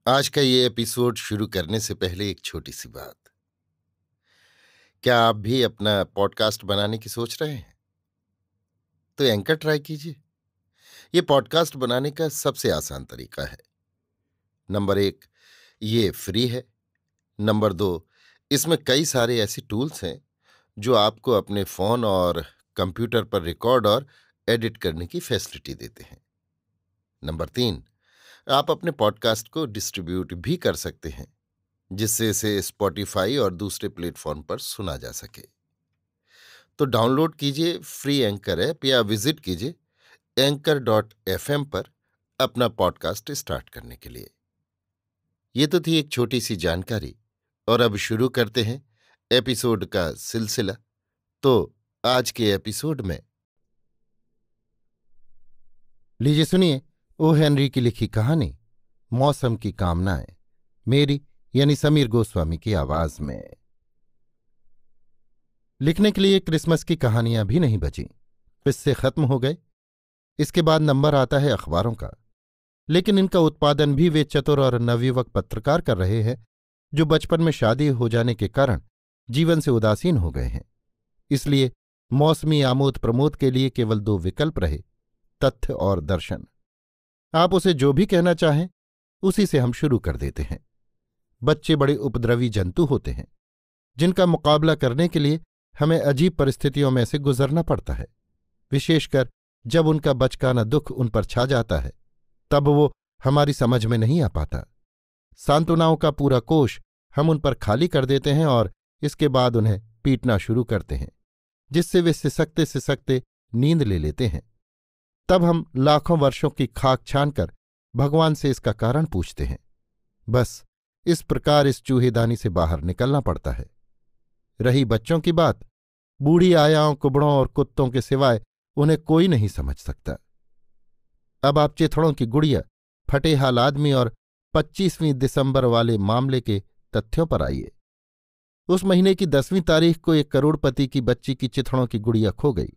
आज का ये एपिसोड शुरू करने से पहले एक छोटी सी बात। क्या आप भी अपना पॉडकास्ट बनाने की सोच रहे हैं? तो एंकर ट्राई कीजिए। ये पॉडकास्ट बनाने का सबसे आसान तरीका है। नंबर 1, ये फ्री है। नंबर 2, इसमें कई सारे ऐसे टूल्स हैं जो आपको अपने फोन और कंप्यूटर पर रिकॉर्ड और एडिट करने की फैसिलिटी देते हैं। नंबर 3, आप अपने पॉडकास्ट को डिस्ट्रीब्यूट भी कर सकते हैं, जिससे इसे स्पॉटिफाई और दूसरे प्लेटफॉर्म पर सुना जा सके। तो डाउनलोड कीजिए फ्री एंकर ऐप या विजिट कीजिए anchor.fm पर अपना पॉडकास्ट स्टार्ट करने के लिए। ये तो थी एक छोटी सी जानकारी, और अब शुरू करते हैं एपिसोड का सिलसिला। तो आज के एपिसोड में लीजिए सुनिए ओ हेनरी की लिखी कहानी मौसम की कामनाएं, मेरी यानी समीर गोस्वामी की आवाज में। लिखने के लिए क्रिसमस की कहानियां भी नहीं बचीं, किस्से खत्म हो गए। इसके बाद नंबर आता है अखबारों का, लेकिन इनका उत्पादन भी वे चतुर और नवयुवक पत्रकार कर रहे हैं जो बचपन में शादी हो जाने के कारण जीवन से उदासीन हो गए हैं। इसलिए मौसमी आमोद प्रमोद के लिए केवल 2 विकल्प रहे, तथ्य और दर्शन। आप उसे जो भी कहना चाहें उसी से हम शुरू कर देते हैं। बच्चे बड़े उपद्रवी जंतु होते हैं, जिनका मुकाबला करने के लिए हमें अजीब परिस्थितियों में से गुजरना पड़ता है। विशेषकर जब उनका बचकाना दुख उन पर छा जाता है, तब वो हमारी समझ में नहीं आ पाता। सांत्वनाओं का पूरा कोष हम उन पर खाली कर देते हैं और इसके बाद उन्हें पीटना शुरू करते हैं, जिससे वे सिसकते सिसकते नींद ले लेते हैं। तब हम लाखों वर्षों की खाक छानकर भगवान से इसका कारण पूछते हैं। बस इस प्रकार इस चूहेदानी से बाहर निकलना पड़ता है। रही बच्चों की बात, बूढ़ी आयाओं, कुबड़ों और कुत्तों के सिवाय उन्हें कोई नहीं समझ सकता। अब आप चिथड़ों की गुड़िया, फटेहाल आदमी और 25वीं दिसंबर वाले मामले के तथ्यों पर आइए। उस महीने की 10वीं तारीख को एक करोड़पति की बच्ची की चिथड़ों की गुड़िया खो गई।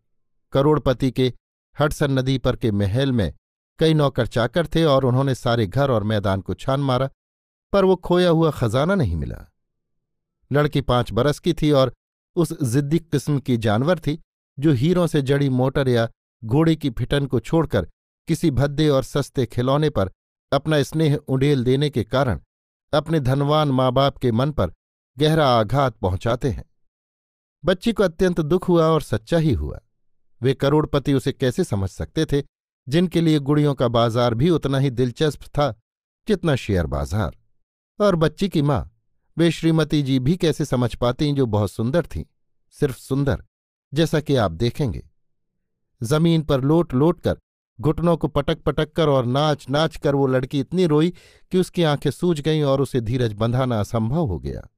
करोड़पति के हडसन नदी पर के महल में कई नौकर चाकर थे और उन्होंने सारे घर और मैदान को छान मारा, पर वो खोया हुआ खजाना नहीं मिला। लड़की 5 बरस की थी और उस जिद्दी किस्म की जानवर थी जो हीरों से जड़ी मोटर या घोड़े की फिटन को छोड़कर किसी भद्दे और सस्ते खिलौने पर अपना स्नेह उंडेल देने के कारण अपने धनवान माँ बाप के मन पर गहरा आघात पहुंचाते हैं। बच्ची को अत्यंत दुख हुआ और सच्चा ही हुआ। वे करोड़पति उसे कैसे समझ सकते थे, जिनके लिए गुड़ियों का बाजार भी उतना ही दिलचस्प था जितना शेयर बाजार। और बच्ची की माँ, वे श्रीमती जी भी कैसे समझ पातीं, जो बहुत सुंदर थीं, सिर्फ सुंदर, जैसा कि आप देखेंगे। जमीन पर लोट लोट कर, घुटनों को पटक पटक कर और नाच नाच कर वो लड़की इतनी रोई कि उसकी आंखें सूज गईं और उसे धीरज बंधाना असंभव हो गया।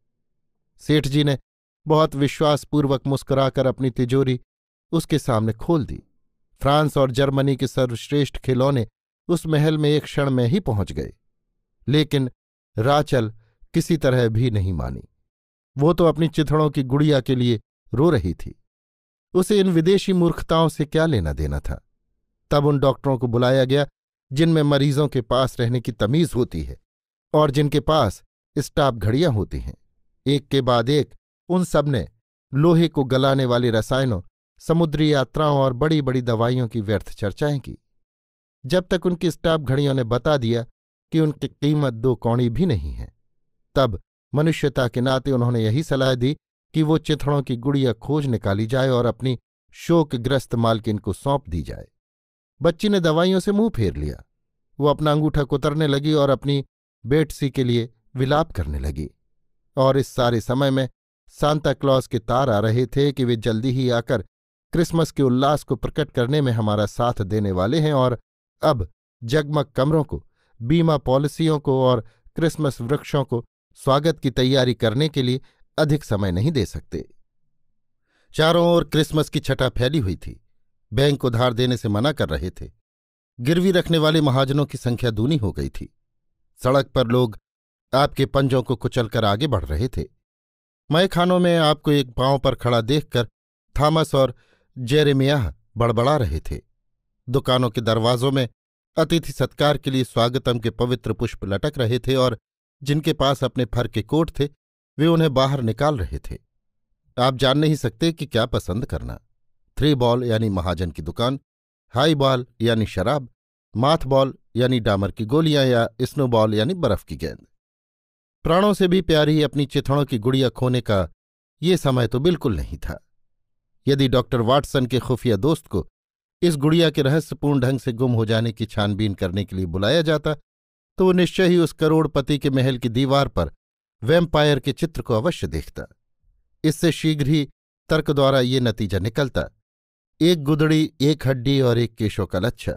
सेठ जी ने बहुत विश्वासपूर्वक मुस्कुराकर अपनी तिजोरी उसके सामने खोल दी। फ्रांस और जर्मनी के सर्वश्रेष्ठ खिलौने उस महल में एक क्षण में ही पहुंच गए, लेकिन राचल किसी तरह भी नहीं मानी। वो तो अपनी चिथड़ों की गुड़िया के लिए रो रही थी। उसे इन विदेशी मूर्खताओं से क्या लेना देना था। तब उन डॉक्टरों को बुलाया गया जिनमें मरीजों के पास रहने की तमीज होती है और जिनके पास स्टाप घड़ियां होती हैं। एक के बाद एक उन सब ने लोहे को गलाने वाले रसायनों, समुद्री यात्राओं और बड़ी बड़ी दवाइयों की व्यर्थ चर्चाएं की, जब तक उनकी स्टाप घड़ियों ने बता दिया कि उनकी कीमत 2 कौड़ी भी नहीं है। तब मनुष्यता के नाते उन्होंने यही सलाह दी कि वो चिथड़ों की गुड़िया खोज निकाली जाए और अपनी शोकग्रस्त मालकिन को सौंप दी जाए। बच्ची ने दवाइयों से मुंह फेर लिया। वो अपना अंगूठा कुतरने लगी और अपनी बेटसी के लिए विलाप करने लगी। और इस सारे समय में सांता क्लॉज के तार आ रहे थे कि वे जल्दी ही आकर क्रिसमस के उल्लास को प्रकट करने में हमारा साथ देने वाले हैं और अब जगमग कमरों को, बीमा पॉलिसियों को और क्रिसमस वृक्षों को स्वागत की तैयारी करने के लिए अधिक समय नहीं दे सकते। चारों ओर क्रिसमस की छटा फैली हुई थी। बैंक उधार देने से मना कर रहे थे। गिरवी रखने वाले महाजनों की संख्या दूनी हो गई थी। सड़क पर लोग आपके पंजों को कुचलकर आगे बढ़ रहे थे। मैखानों में आपको एक पांव पर खड़ा देखकर थॉमस और जेरेमियाह बड़बड़ा रहे थे। दुकानों के दरवाजों में अतिथि सत्कार के लिए स्वागतम के पवित्र पुष्प लटक रहे थे और जिनके पास अपने फर के कोट थे वे उन्हें बाहर निकाल रहे थे। आप जान नहीं सकते कि क्या पसंद करना। 3 बॉल यानी महाजन की दुकान, हाई बॉल यानी शराब, माथ बॉल यानी डामर की गोलियां या स्नो बॉल यानी बर्फ की गेंद। प्राणों से भी प्यारी अपनी चिथड़ों की गुड़िया खोने का ये समय तो बिल्कुल नहीं था। यदि डॉक्टर वाटसन के खुफिया दोस्त को इस गुड़िया के रहस्यपूर्ण ढंग से गुम हो जाने की छानबीन करने के लिए बुलाया जाता तो वो निश्चय ही उस करोड़पति के महल की दीवार पर वैम्पायर के चित्र को अवश्य देखता। इससे शीघ्र ही तर्क द्वारा ये नतीजा निकलता, एक गुदड़ी, एक हड्डी और एक केशों का लच्छा।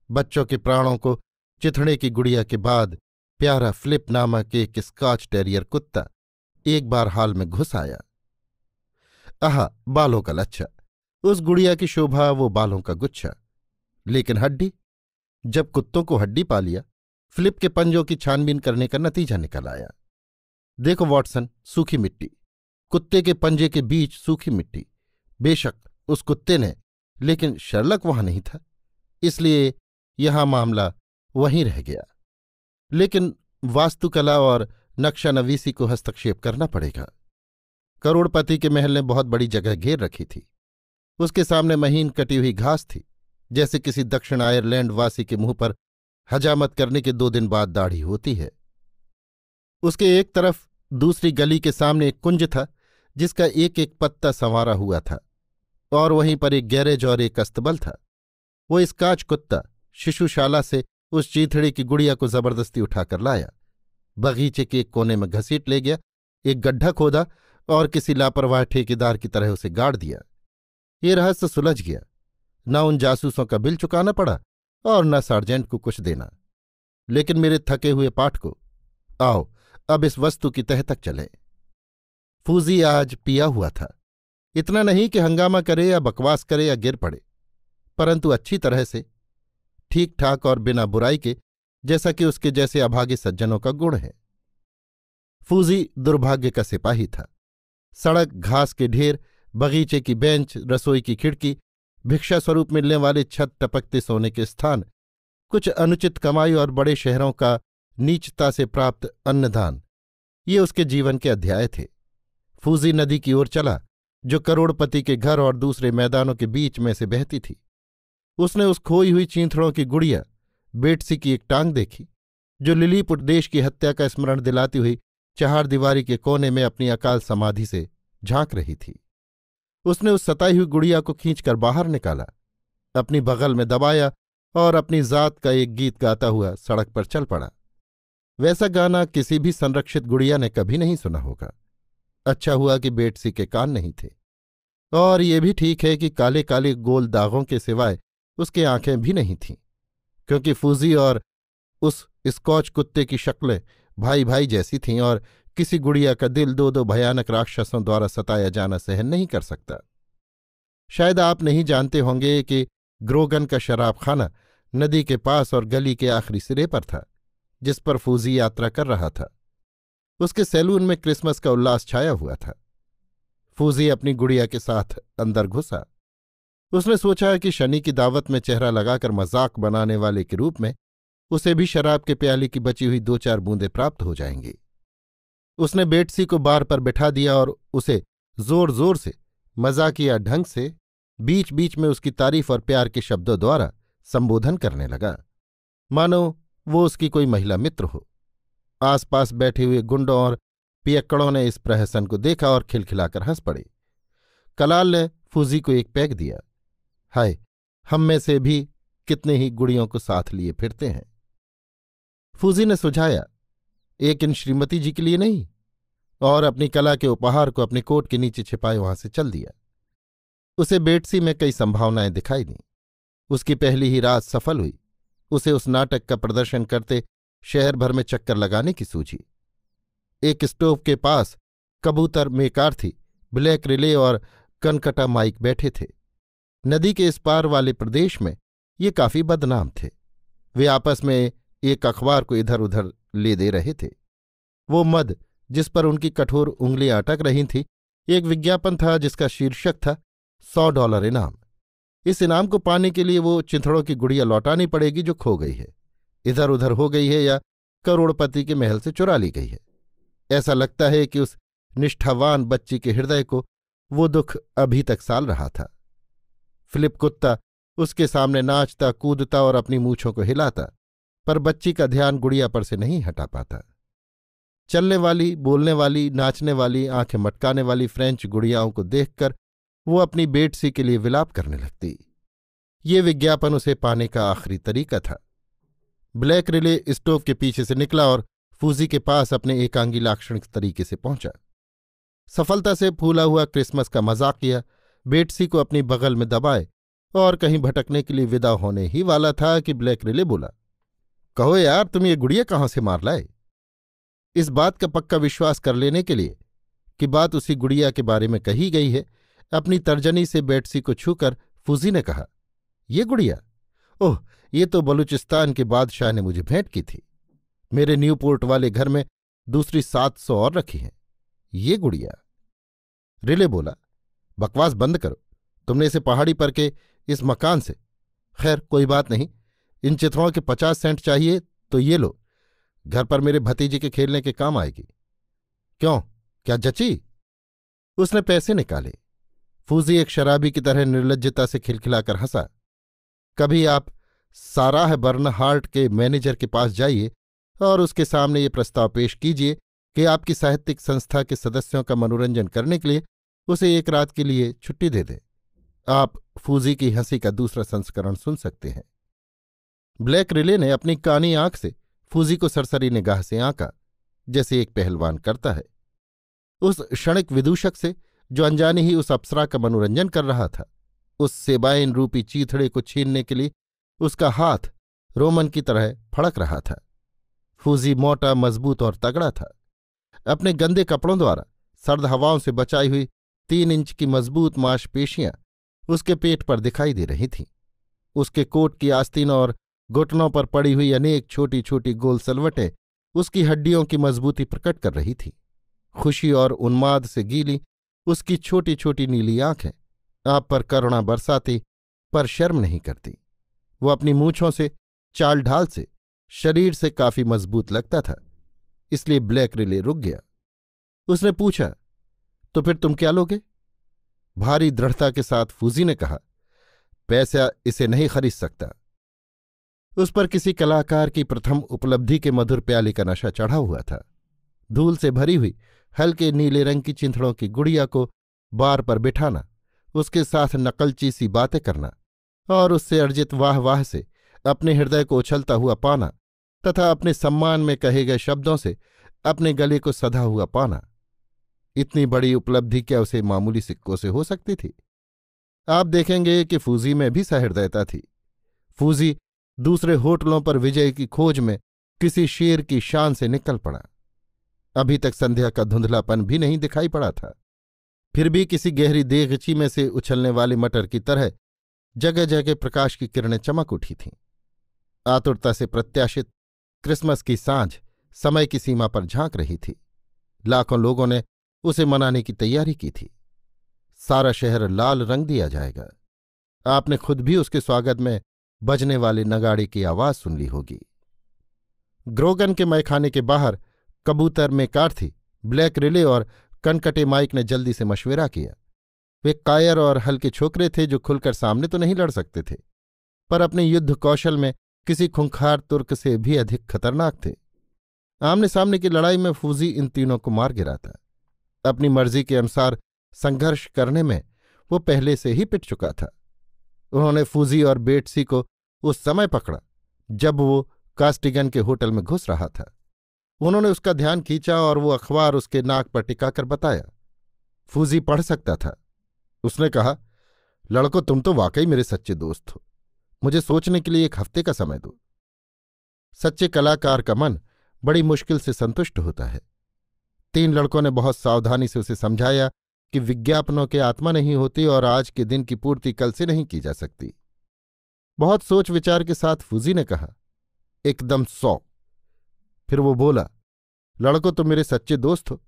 बच्चों के प्राणों को चिथड़े की गुड़िया के बाद प्यारा फ्लिप नामक एक स्कॉच टेरियर कुत्ता एक बार हाल में घुस आया। आहा, बालों का लच्छा, उस गुड़िया की शोभा वो बालों का गुच्छा। लेकिन हड्डी, जब कुत्तों को हड्डी पा लिया, फिलिप के पंजों की छानबीन करने का नतीजा निकल आया। देखो वॉटसन, सूखी मिट्टी, कुत्ते के पंजे के बीच सूखी मिट्टी। बेशक उस कुत्ते ने, लेकिन शर्लक वहां नहीं था, इसलिए यहां मामला वहीं रह गया। लेकिन वास्तुकला और नक्शा नवीसी को हस्तक्षेप करना पड़ेगा। करोड़पति के महल ने बहुत बड़ी जगह घेर रखी थी। उसके सामने महीन कटी हुई घास थी, जैसे किसी दक्षिण आयरलैंड वासी के मुंह पर हजामत करने के 2 दिन बाद दाढ़ी होती है। उसके एक तरफ दूसरी गली के सामने एक कुंज था जिसका एक एक पत्ता संवारा हुआ था, और वहीं पर एक गैरेज और एक अस्तबल था। वो स्कॉच कुत्ता शिशुशाला से उस चीथड़े की गुड़िया को जबरदस्ती उठाकर लाया, बगीचे के एक कोने में घसीट ले गया, एक गड्ढा खोदा और किसी लापरवाह ठेकेदार की तरह उसे गाड़ दिया। ये रहस्य सुलझ गया। न उन जासूसों का बिल चुकाना पड़ा और न सार्जेंट को कुछ देना। लेकिन मेरे थके हुए पाठ को, आओ अब इस वस्तु की तह तक चले। फूजी आज पिया हुआ था, इतना नहीं कि हंगामा करे या बकवास करे या गिर पड़े, परंतु अच्छी तरह से, ठीक ठाक और बिना बुराई के, जैसा कि उसके जैसे अभागे सज्जनों का गुण है। फूजी दुर्भाग्य का सिपाही था। सड़क, घास के ढेर, बगीचे की बेंच, रसोई की खिड़की, भिक्षा स्वरूप मिलने वाले छत टपकते सोने के स्थान, कुछ अनुचित कमाई और बड़े शहरों का नीचता से प्राप्त अन्नदान, ये उसके जीवन के अध्याय थे। फूजी नदी की ओर चला जो करोड़पति के घर और दूसरे मैदानों के बीच में से बहती थी। उसने उस खोई हुई चींथड़ों की गुड़िया बेटसी की एक टांग देखी जो लिलीपुट देश की हत्या का स्मरण दिलाती हुई चहारदीवारी के कोने में अपनी अकाल समाधि से झांक रही थी। उसने उस सताई हुई गुड़िया को खींचकर बाहर निकाला, अपनी बगल में दबाया और अपनी जात का एक गीत गाता हुआ सड़क पर चल पड़ा। वैसा गाना किसी भी संरक्षित गुड़िया ने कभी नहीं सुना होगा। अच्छा हुआ कि बेटसी के कान नहीं थे, और ये भी ठीक है कि काले काले गोल दागों के सिवाय उसके आंखें भी नहीं थीं, क्योंकि फूजी और उस स्कॉच कुत्ते की शक्लें भाई भाई जैसी थीं और किसी गुड़िया का दिल 2-2 भयानक राक्षसों द्वारा सताया जाना सहन नहीं कर सकता। शायद आप नहीं जानते होंगे कि ग्रोगन का शराबखाना नदी के पास और गली के आखिरी सिरे पर था, जिस पर फूजी यात्रा कर रहा था। उसके सैलून में क्रिसमस का उल्लास छाया हुआ था। फूजी अपनी गुड़िया के साथ अंदर घुसा। उसने सोचा कि शनि की दावत में चेहरा लगाकर मजाक बनाने वाले के रूप में उसे भी शराब के प्याले की बची हुई 2-4 बूंदें प्राप्त हो जाएंगी। उसने बेटसी को बार पर बिठा दिया और उसे जोर जोर से, मजाकिया ढंग से, बीच बीच में उसकी तारीफ और प्यार के शब्दों द्वारा संबोधन करने लगा, मानो वो उसकी कोई महिला मित्र हो। आसपास बैठे हुए गुंडों और पियक्कड़ों ने इस प्रहसन को देखा और खिलखिलाकर हंस पड़े। कलाल ने फूजी को एक पैग दिया। हाय, हम में से भी कितने ही गुड़ियों को साथ लिए फिरते हैं। फूजी ने सुझाया, एक इन श्रीमती जी के लिए नहीं, और अपनी कला के उपहार को अपने कोट के नीचे छिपाए वहां से चल दिया। उसे बेटसी में कई संभावनाएं दिखाई दीं। उसकी पहली ही रात सफल हुई। उसे उस नाटक का प्रदर्शन करते शहर भर में चक्कर लगाने की सूझी। एक स्टोव के पास कबूतर, मेकारथी, ब्लैक रिले और कनकटा माइक बैठे थे। नदी के इस पार वाले प्रदेश में ये काफी बदनाम थे। वे आपस में एक अखबार को इधर उधर ले दे रहे थे। वो मद जिस पर उनकी कठोर उंगलियां अटक रही थीं, एक विज्ञापन था जिसका शीर्षक था $100 इनाम। इस इनाम को पाने के लिए वो चिथड़ों की गुड़िया लौटानी पड़ेगी जो खो गई है, इधर उधर हो गई है या करोड़पति के महल से चुरा ली गई है। ऐसा लगता है कि उस निष्ठावान बच्ची के हृदय को वो दुख अभी तक साल रहा था। फिलिप कुत्ता उसके सामने नाचता कूदता और अपनी मूछों को हिलाता, पर बच्ची का ध्यान गुड़िया पर से नहीं हटा पाता। चलने वाली, बोलने वाली, नाचने वाली, आंखें मटकाने वाली फ्रेंच गुड़ियाओं को देखकर वो अपनी बेटसी के लिए विलाप करने लगती। ये विज्ञापन उसे पाने का आखिरी तरीका था। ब्लैक रिले स्टोव के पीछे से निकला और फूजी के पास अपने एकांगी लाक्षणिक तरीके से पहुंचा। सफलता से फूला हुआ क्रिसमस का मजाक किया, बेटसी को अपनी बगल में दबाए और कहीं भटकने के लिए विदा होने ही वाला था कि ब्लैक रिले बोला, कहो यार, तुम ये गुड़िया कहाँ से मार लाए? इस बात का पक्का विश्वास कर लेने के लिए कि बात उसी गुड़िया के बारे में कही गई है, अपनी तर्जनी से बेटसी को छूकर फूजी ने कहा, ये गुड़िया? ओह, ये तो बलूचिस्तान के बादशाह ने मुझे भेंट की थी। मेरे न्यूपोर्ट वाले घर में दूसरी 700 और रखी हैं। ये गुड़िया? रिले बोला, बकवास बंद करो, तुमने इसे पहाड़ी पर के इस मकान से। खैर कोई बात नहीं, इन चिथड़ों के 50 सेंट चाहिए तो ये लो, घर पर मेरे भतीजे के खेलने के काम आएगी। क्यों, क्या जची? उसने पैसे निकाले। फूजी एक शराबी की तरह निर्लज्जता से खिलखिलाकर हंसा। कभी आप साराह बर्नहार्ट के मैनेजर के पास जाइए और उसके सामने ये प्रस्ताव पेश कीजिए कि आपकी साहित्यिक संस्था के सदस्यों का मनोरंजन करने के लिए उसे एक रात के लिए छुट्टी दे दें। आप फूजी की हंसी का दूसरा संस्करण सुन सकते हैं। ब्लैक रिले ने अपनी कानी आंख से फूजी को सरसरी निगाह से आंका, जैसे एक पहलवान करता है। उस क्षणिक विदूषक से जो अनजाने ही उस अप्सरा का मनोरंजन कर रहा था, उस सेबाइन रूपी चीथड़े को छीनने के लिए उसका हाथ रोमन की तरह फड़क रहा था। फूजी मोटा, मजबूत और तगड़ा था। अपने गंदे कपड़ों द्वारा सर्द हवाओं से बचाई हुई 3 इंच की मजबूत मांसपेशियां उसके पेट पर दिखाई दे रही थीं। उसके कोट की आस्तीनों और घुटनों पर पड़ी हुई अनेक छोटी छोटी गोल सलवटें उसकी हड्डियों की मजबूती प्रकट कर रही थीं। खुशी और उन्माद से गीली उसकी छोटी छोटी नीली आंखें आप पर करुणा बरसाती, पर शर्म नहीं करती। वो अपनी मूंछों से, चाल ढाल से, शरीर से काफी मजबूत लगता था, इसलिए ब्लैक रिले रुक गया। उसने पूछा, तो फिर तुम क्या लोगे? भारी दृढ़ता के साथ फूजी ने कहा, पैसा इसे नहीं खरीद सकता। उस पर किसी कलाकार की प्रथम उपलब्धि के मधुर प्याले का नशा चढ़ा हुआ था। धूल से भरी हुई हल्के नीले रंग की चिंथड़ों की गुड़िया को बार पर बिठाना, उसके साथ नकलची सी बातें करना और उससे अर्जित वाह वाह से अपने हृदय को उछलता हुआ पाना तथा अपने सम्मान में कहे गए शब्दों से अपने गले को सधा हुआ पाना, इतनी बड़ी उपलब्धि क्या उसे मामूली सिक्कों से हो सकती थी? आप देखेंगे कि फूजी में भी सहृदयता थी। फूजी दूसरे होटलों पर विजय की खोज में किसी शेर की शान से निकल पड़ा। अभी तक संध्या का धुंधलापन भी नहीं दिखाई पड़ा था, फिर भी किसी गहरी देगची में से उछलने वाले मटर की तरह जगह जगह प्रकाश की किरणें चमक उठी थीं। आतुरता से प्रत्याशित क्रिसमस की सांझ समय की सीमा पर झांक रही थी। लाखों लोगों ने उसे मनाने की तैयारी की थी। सारा शहर लाल रंग दिया जाएगा। आपने खुद भी उसके स्वागत में बजने वाले नगाड़े की आवाज सुन ली होगी। ग्रोगन के मैखाने के बाहर कबूतर में कार्थी, ब्लैक रिले और कनकटे माइक ने जल्दी से मशविरा किया। वे कायर और हल्के छोकरे थे जो खुलकर सामने तो नहीं लड़ सकते थे, पर अपने युद्ध कौशल में किसी खूंखार तुर्क से भी अधिक खतरनाक थे। आमने सामने की लड़ाई में फूजी इन तीनों को मार गिराता। अपनी मर्जी के अनुसार संघर्ष करने में वो पहले से ही पिट चुका था। उन्होंने फूजी और बेटसी को उस समय पकड़ा जब वो कास्टिगन के होटल में घुस रहा था। उन्होंने उसका ध्यान खींचा और वो अखबार उसके नाक पर टिकाकर बताया। फूजी पढ़ सकता था। उसने कहा, लड़को, तुम तो वाकई मेरे सच्चे दोस्त हो। मुझे सोचने के लिए 1 हफ्ते का समय दो। सच्चे कलाकार का मन बड़ी मुश्किल से संतुष्ट होता है। 3 लड़कों ने बहुत सावधानी से उसे समझाया कि विज्ञापनों के आत्मा नहीं होती और आज के दिन की पूर्ति कल से नहीं की जा सकती। बहुत सोच विचार के साथ फूजी ने कहा, एकदम 100। फिर वो बोला, लड़को, तुम मेरे सच्चे दोस्त हो।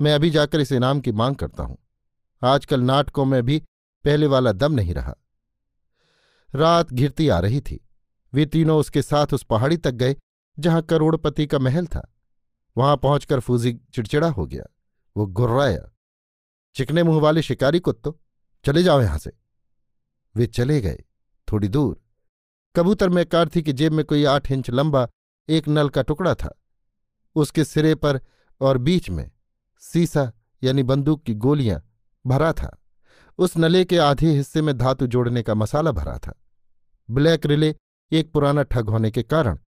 मैं अभी जाकर इस इनाम की मांग करता हूं। आजकल नाटकों में भी पहले वाला दम नहीं रहा। रात घिरती आ रही थी। वे तीनों उसके साथ उस पहाड़ी तक गए जहां करोड़पति का महल था। वहां पहुंचकर फूजी चिड़चिड़ा हो गया। वो गुर्राया, चिकने मुंह वाले शिकारी कुत्तों, चले जाओ यहां से। वे चले गए। थोड़ी दूर कबूतर मैकार्थी की जेब में कोई 8 इंच लंबा एक नल का टुकड़ा था। उसके सिरे पर और बीच में सीसा यानी बंदूक की गोलियां भरा था। उस नले के आधे हिस्से में धातु जोड़ने का मसाला भरा था। ब्लैक रिले एक पुराना ठग होने के कारण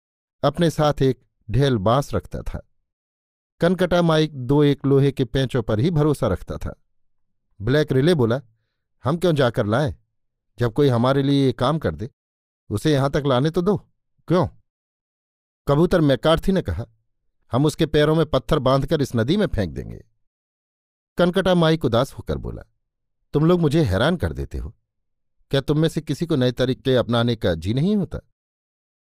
अपने साथ एक ढेल बांस रखता था। कनकटा माइक 2 लोहे के पेंचों पर ही भरोसा रखता था। ब्लैक रिले बोला, हम क्यों जाकर लाएं? जब कोई हमारे लिए ये काम कर दे उसे यहां तक लाने तो दो। क्यों? कबूतर मैकार्थी ने कहा, हम उसके पैरों में पत्थर बांधकर इस नदी में फेंक देंगे। कनकटा माइक उदास होकर बोला, तुम लोग मुझे हैरान कर देते हो। क्या तुम में से किसी को नए तरीके अपनाने का जी नहीं होता?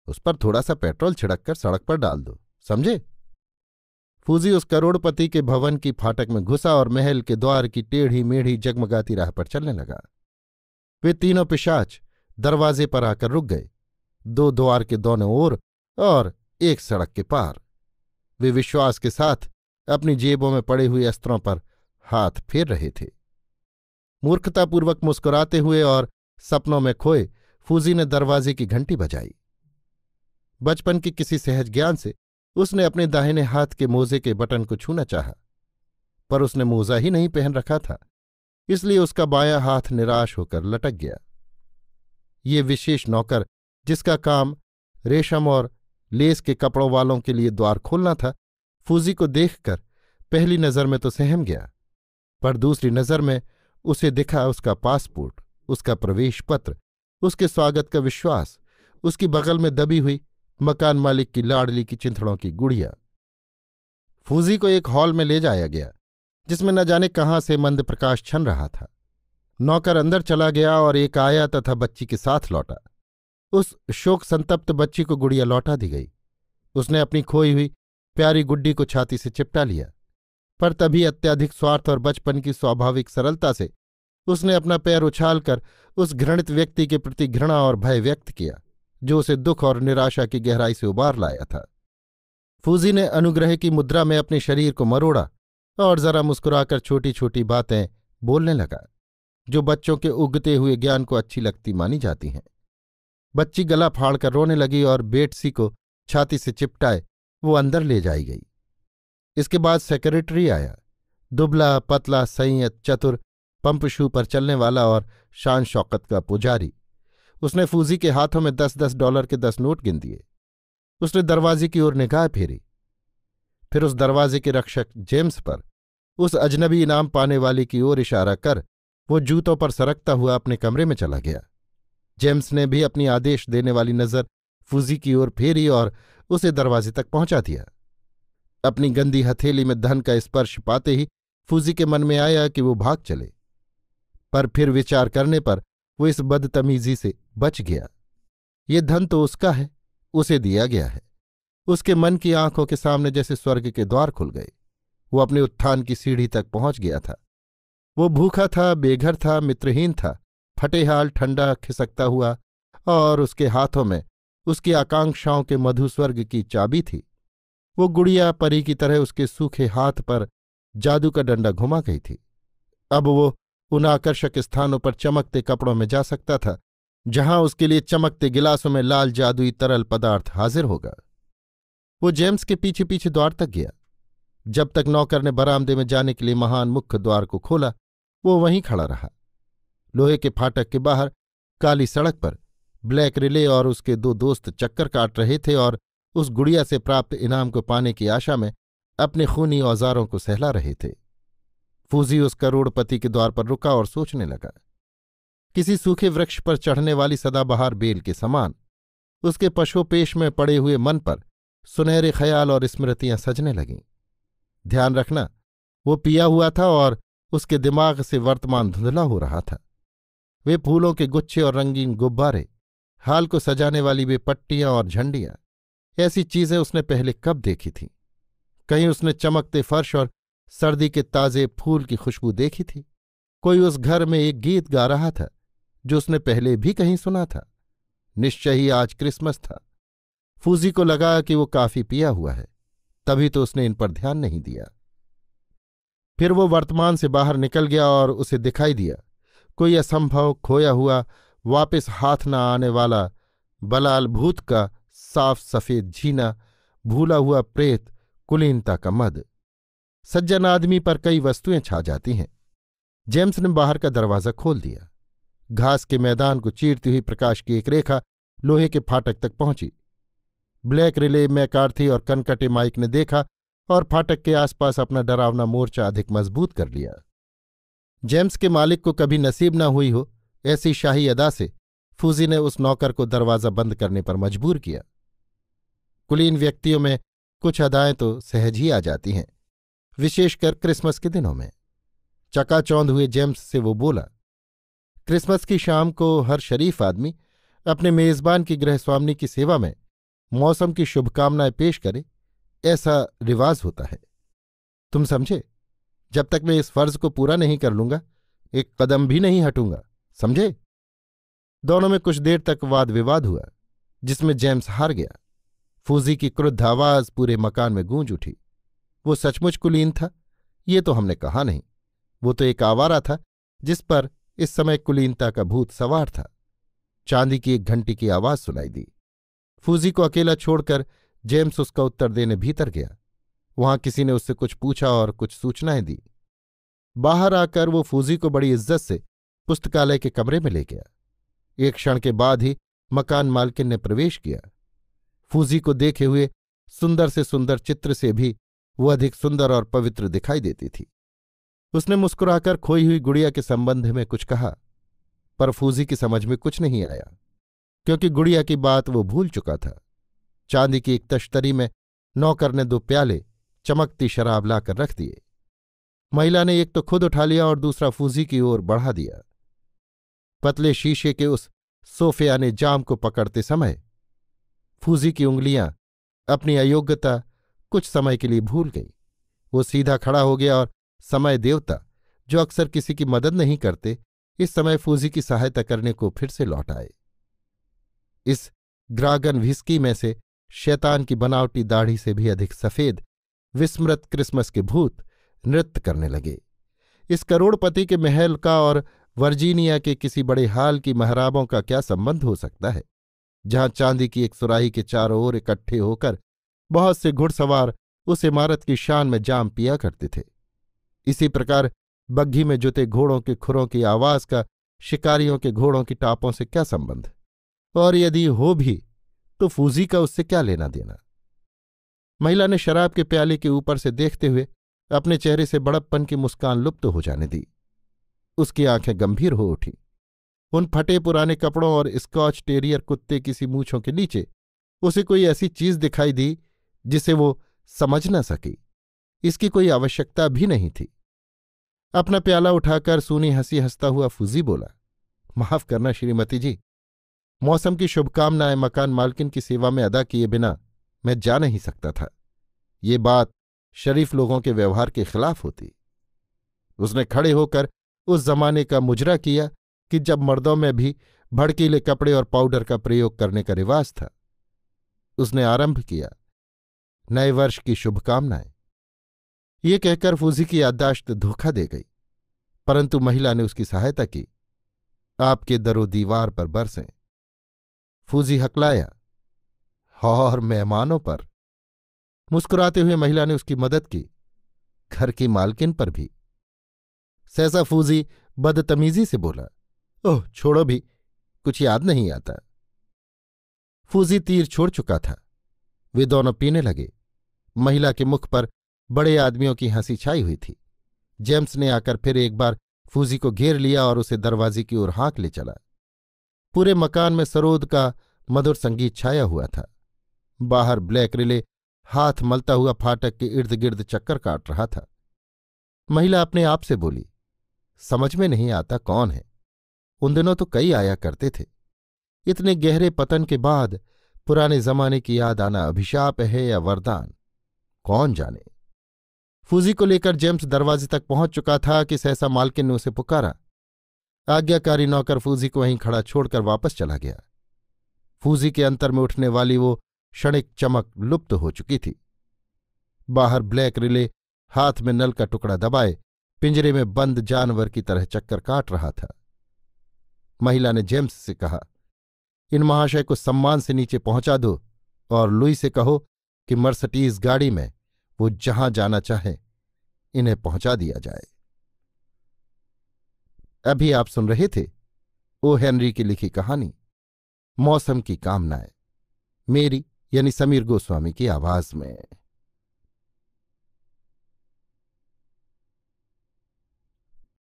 उस पर थोड़ा सा पेट्रोल छिड़ककर सड़क पर डाल दो, समझे? फूजी उस करोड़पति के भवन की फाटक में घुसा और महल के द्वार की टेढ़ी मेढ़ी जगमगाती राह पर चलने लगा। वे तीनों पिशाच दरवाजे पर आकर रुक गए, 2 द्वार के दोनों ओर और एक सड़क के पार। वे विश्वास के साथ अपनी जेबों में पड़े हुए अस्त्रों पर हाथ फेर रहे थे। मूर्खतापूर्वक मुस्कुराते हुए और सपनों में खोए फूजी ने दरवाजे की घंटी बजाई। बचपन की किसी सहज ज्ञान से उसने अपने दाहिने हाथ के मोजे के बटन को छूना चाहा, पर उसने मोजा ही नहीं पहन रखा था, इसलिए उसका बायां हाथ निराश होकर लटक गया। ये विशेष नौकर, जिसका काम रेशम और लेस के कपड़ों वालों के लिए द्वार खोलना था, फूजी को देखकर पहली नज़र में तो सहम गया, पर दूसरी नज़र में उसे दिखा उसका पासपोर्ट, उसका प्रवेश पत्र, उसके स्वागत का विश्वास, उसकी बगल में दबी हुई मकान मालिक की लाडली की चिंथड़ों की गुड़िया। फूजी को एक हॉल में ले जाया गया जिसमें न जाने कहाँ से मंद प्रकाश छन रहा था। नौकर अंदर चला गया और एक आया तथा बच्ची के साथ लौटा। उस शोक संतप्त बच्ची को गुड़िया लौटा दी गई। उसने अपनी खोई हुई प्यारी गुड्डी को छाती से चिपटा लिया, पर तभी अत्यधिक स्वार्थ और बचपन की स्वाभाविक सरलता से उसने अपना पैर उछालकर उस घृणित व्यक्ति के प्रति घृणा और भय व्यक्त किया जो उसे दुख और निराशा की गहराई से उबार लाया था। फूजी ने अनुग्रह की मुद्रा में अपने शरीर को मरोड़ा और जरा मुस्कुराकर छोटी छोटी बातें बोलने लगा जो बच्चों के उगते हुए ज्ञान को अच्छी लगती मानी जाती हैं। बच्ची गला फाड़कर रोने लगी और बेटसी को छाती से चिपटाए वो अंदर ले जाई गई। इसके बाद सेक्रेटरी आया, दुबला पतला संयत चतुर पंपशू पर चलने वाला और शान शौकत का पुजारी। उसने फूजी के हाथों में $10 के 10 नोट गिन दिए। उसने दरवाजे की ओर निगाह फेरी, फिर उस दरवाजे के रक्षक जेम्स पर, उस अजनबी इनाम पाने वाले की ओर इशारा कर वो जूतों पर सरकता हुआ अपने कमरे में चला गया। जेम्स ने भी अपनी आदेश देने वाली नज़र फूजी की ओर फेरी और उसे दरवाजे तक पहुंचा दिया। अपनी गंदी हथेली में धन का स्पर्श पाते ही फूजी के मन में आया कि वो भाग चले, पर फिर विचार करने पर वो इस बदतमीजी से बच गया। ये धन तो उसका है, उसे दिया गया है। उसके मन की आंखों के सामने जैसे स्वर्ग के द्वार खुल गए। वो अपने उत्थान की सीढ़ी तक पहुंच गया था। वो भूखा था, बेघर था, मित्रहीन था, फटेहाल, ठंडा, खिसकता हुआ, और उसके हाथों में उसकी आकांक्षाओं के मधु स्वर्ग की चाबी थी। वो गुड़िया परी की तरह उसके सूखे हाथ पर जादू का डंडा घुमा गई थी। अब वो उन आकर्षक स्थानों पर चमकते कपड़ों में जा सकता था जहां उसके लिए चमकते गिलासों में लाल जादुई तरल पदार्थ हाजिर होगा। वो जेम्स के पीछे पीछे द्वार तक गया। जब तक नौकर ने बरामदे में जाने के लिए महान मुख्य द्वार को खोला, वो वहीं खड़ा रहा। लोहे के फाटक के बाहर काली सड़क पर ब्लैक रिले और उसके 2 दोस्त चक्कर काट रहे थे और उस गुड़िया से प्राप्त इनाम को पाने की आशा में अपने खूनी औजारों को सहला रहे थे। फूजी उस करोड़पति के द्वार पर रुका और सोचने लगा। किसी सूखे वृक्ष पर चढ़ने वाली सदाबहार बेल के समान उसके पशोपेश में पड़े हुए मन पर सुनहरे ख्याल और स्मृतियां सजने लगीं। ध्यान रखना, वो पिया हुआ था और उसके दिमाग से वर्तमान धुंधला हो रहा था। वे फूलों के गुच्छे और रंगीन गुब्बारे, हाल को सजाने वाली वे पट्टियां और झंडियां, ऐसी चीजें उसने पहले कब देखी थीं? कहीं उसने चमकते फर्श और सर्दी के ताजे फूल की खुशबू देखी थी? कोई उस घर में एक गीत गा रहा था जो उसने पहले भी कहीं सुना था। निश्चय ही आज क्रिसमस था। फूजी को लगा कि वो काफी पिया हुआ है, तभी तो उसने इन पर ध्यान नहीं दिया। फिर वो वर्तमान से बाहर निकल गया और उसे दिखाई दिया कोई असंभव, खोया हुआ, वापस हाथ न आने वाला बलाल भूत का साफ सफेद जीना, भूला हुआ प्रेत, कुलीनता का मद। सज्जन आदमी पर कई वस्तुएं छा जाती हैं। जेम्स ने बाहर का दरवाज़ा खोल दिया। घास के मैदान को चीरती हुई प्रकाश की एक रेखा लोहे के फाटक तक पहुंची। ब्लैक रिले, मैकार्थी और कनकटे माइक ने देखा और फाटक के आसपास अपना डरावना मोर्चा अधिक मजबूत कर लिया। जेम्स के मालिक को कभी नसीब न हुई हो ऐसी शाही अदा से फूजी ने उस नौकर को दरवाज़ा बंद करने पर मजबूर किया। कुलीन व्यक्तियों में कुछ अदाएं तो सहज ही आ जाती हैं, विशेषकर क्रिसमस के दिनों में। चकाचौंध हुए जेम्स से वो बोला, क्रिसमस की शाम को हर शरीफ आदमी अपने मेजबान की गृहस्वामिनी की सेवा में मौसम की शुभकामनाएं पेश करे, ऐसा रिवाज होता है। तुम समझे? जब तक मैं इस फर्ज को पूरा नहीं कर लूंगा एक कदम भी नहीं हटूंगा, समझे? दोनों में कुछ देर तक वाद विवाद हुआ, जिसमें जेम्स हार गया। फूजी की क्रुद्ध आवाज पूरे मकान में गूंज उठी। वो सचमुच कुलीन था, ये तो हमने कहा नहीं। वो तो एक आवारा था जिस पर इस समय कुलीनता का भूत सवार था। चांदी की एक घंटी की आवाज सुनाई दी। फूजी को अकेला छोड़कर जेम्स उसका उत्तर देने भीतर गया। वहां किसी ने उससे कुछ पूछा और कुछ सूचनाएं दी। बाहर आकर वो फूजी को बड़ी इज्जत से पुस्तकालय के कमरे में ले गया। एक क्षण के बाद ही मकान मालकिन ने प्रवेश किया। फूजी को देखे हुए सुंदर से सुंदर चित्र से भी वो अधिक सुंदर और पवित्र दिखाई देती थी। उसने मुस्कुराकर खोई हुई गुड़िया के संबंध में कुछ कहा, पर फूजी की समझ में कुछ नहीं आया, क्योंकि गुड़िया की बात वो भूल चुका था। चांदी की एक तश्तरी में नौकर ने 2 प्याले चमकती शराब लाकर रख दिए। महिला ने एक तो खुद उठा लिया और दूसरा फूजी की ओर बढ़ा दिया। पतले शीशे के उस सोफे यानी जाम को पकड़ते समय फूजी की उंगलियां अपनी अयोग्यता कुछ समय के लिए भूल गई। वो सीधा खड़ा हो गया और समय देवता, जो अक्सर किसी की मदद नहीं करते, इस समय फूजी की सहायता करने को फिर से लौट आए। इस ग्रागन व्हिस्की में से शैतान की बनावटी दाढ़ी से भी अधिक सफेद विस्मृत क्रिसमस के भूत नृत्य करने लगे। इस करोड़पति के महल का और वर्जीनिया के किसी बड़े हाल की महराबों का क्या संबंध हो सकता है, जहां चांदी की एक सुराही के चारों ओर इकट्ठे होकर बहुत से घुड़सवार उस इमारत की शान में जाम पिया करते थे। इसी प्रकार बग्घी में जुते घोड़ों के खुरों की आवाज का शिकारियों के घोड़ों की टापों से क्या संबंध, और यदि हो भी तो फूजी का उससे क्या लेना देना। महिला ने शराब के प्याले के ऊपर से देखते हुए अपने चेहरे से बड़प्पन की मुस्कान लुप्त हो जाने दी। उसकी आंखें गंभीर हो उठी। उन फटे पुराने कपड़ों और स्कॉच टेरियर कुत्ते की सी मूंछों के नीचे उसे कोई ऐसी चीज दिखाई दी जिसे वो समझ न सकी। इसकी कोई आवश्यकता भी नहीं थी। अपना प्याला उठाकर सूनी हंसी हंसता हुआ फूजी बोला, माफ करना श्रीमती जी, मौसम की शुभकामनाएं मकान मालकिन की सेवा में अदा किए बिना मैं जा नहीं सकता था। ये बात शरीफ लोगों के व्यवहार के खिलाफ होती। उसने खड़े होकर उस जमाने का मुजरा किया कि जब मर्दों में भी भड़कीले कपड़े और पाउडर का प्रयोग करने का रिवाज था। उसने आरंभ किया, नए वर्ष की शुभकामनाएं। ये कहकर फूजी की याददाश्त धोखा दे गई, परंतु महिला ने उसकी सहायता की। आपके दरो दीवार पर बरसें। फूजी हकलाया, और मेहमानों पर। मुस्कुराते हुए महिला ने उसकी मदद की, घर की मालकिन पर भी। सहसा फूजी बदतमीजी से बोला, ओह छोड़ो भी, कुछ याद नहीं आता। फूजी तीर छोड़ चुका था। वे दोनों पीने लगे। महिला के मुख पर बड़े आदमियों की हंसी छाई हुई थी। जेम्स ने आकर फिर एक बार फूजी को घेर लिया और उसे दरवाजे की ओर हाँक ले चला। पूरे मकान में सरोद का मधुर संगीत छाया हुआ था। बाहर ब्लैक रिले हाथ मलता हुआ फाटक के इर्द गिर्द चक्कर काट रहा था। महिला अपने आप से बोली, समझ में नहीं आता कौन है। उन दिनों तो कई आया करते थे। इतने गहरे पतन के बाद पुराने जमाने की याद आना अभिशाप है या वरदान, कौन जाने। फूजी को लेकर जेम्स दरवाजे तक पहुंच चुका था कि सहसा मालकिन ने उसे पुकारा। आज्ञाकारी नौकर फूजी को वहीं खड़ा छोड़कर वापस चला गया। फूजी के अंतर में उठने वाली वो क्षणिक चमक लुप्त हो चुकी थी। बाहर ब्लैक रिले हाथ में नल का टुकड़ा दबाए पिंजरे में बंद जानवर की तरह चक्कर काट रहा था। महिला ने जेम्स से कहा, इन महाशय को सम्मान से नीचे पहुंचा दो और लुई से कहो कि मर्सिडीज गाड़ी में वो जहां जाना चाहे इन्हें पहुंचा दिया जाए। अभी आप सुन रहे थे ओ हेनरी की लिखी कहानी मौसम की कामनाएं, मेरी यानी समीर गोस्वामी की आवाज में।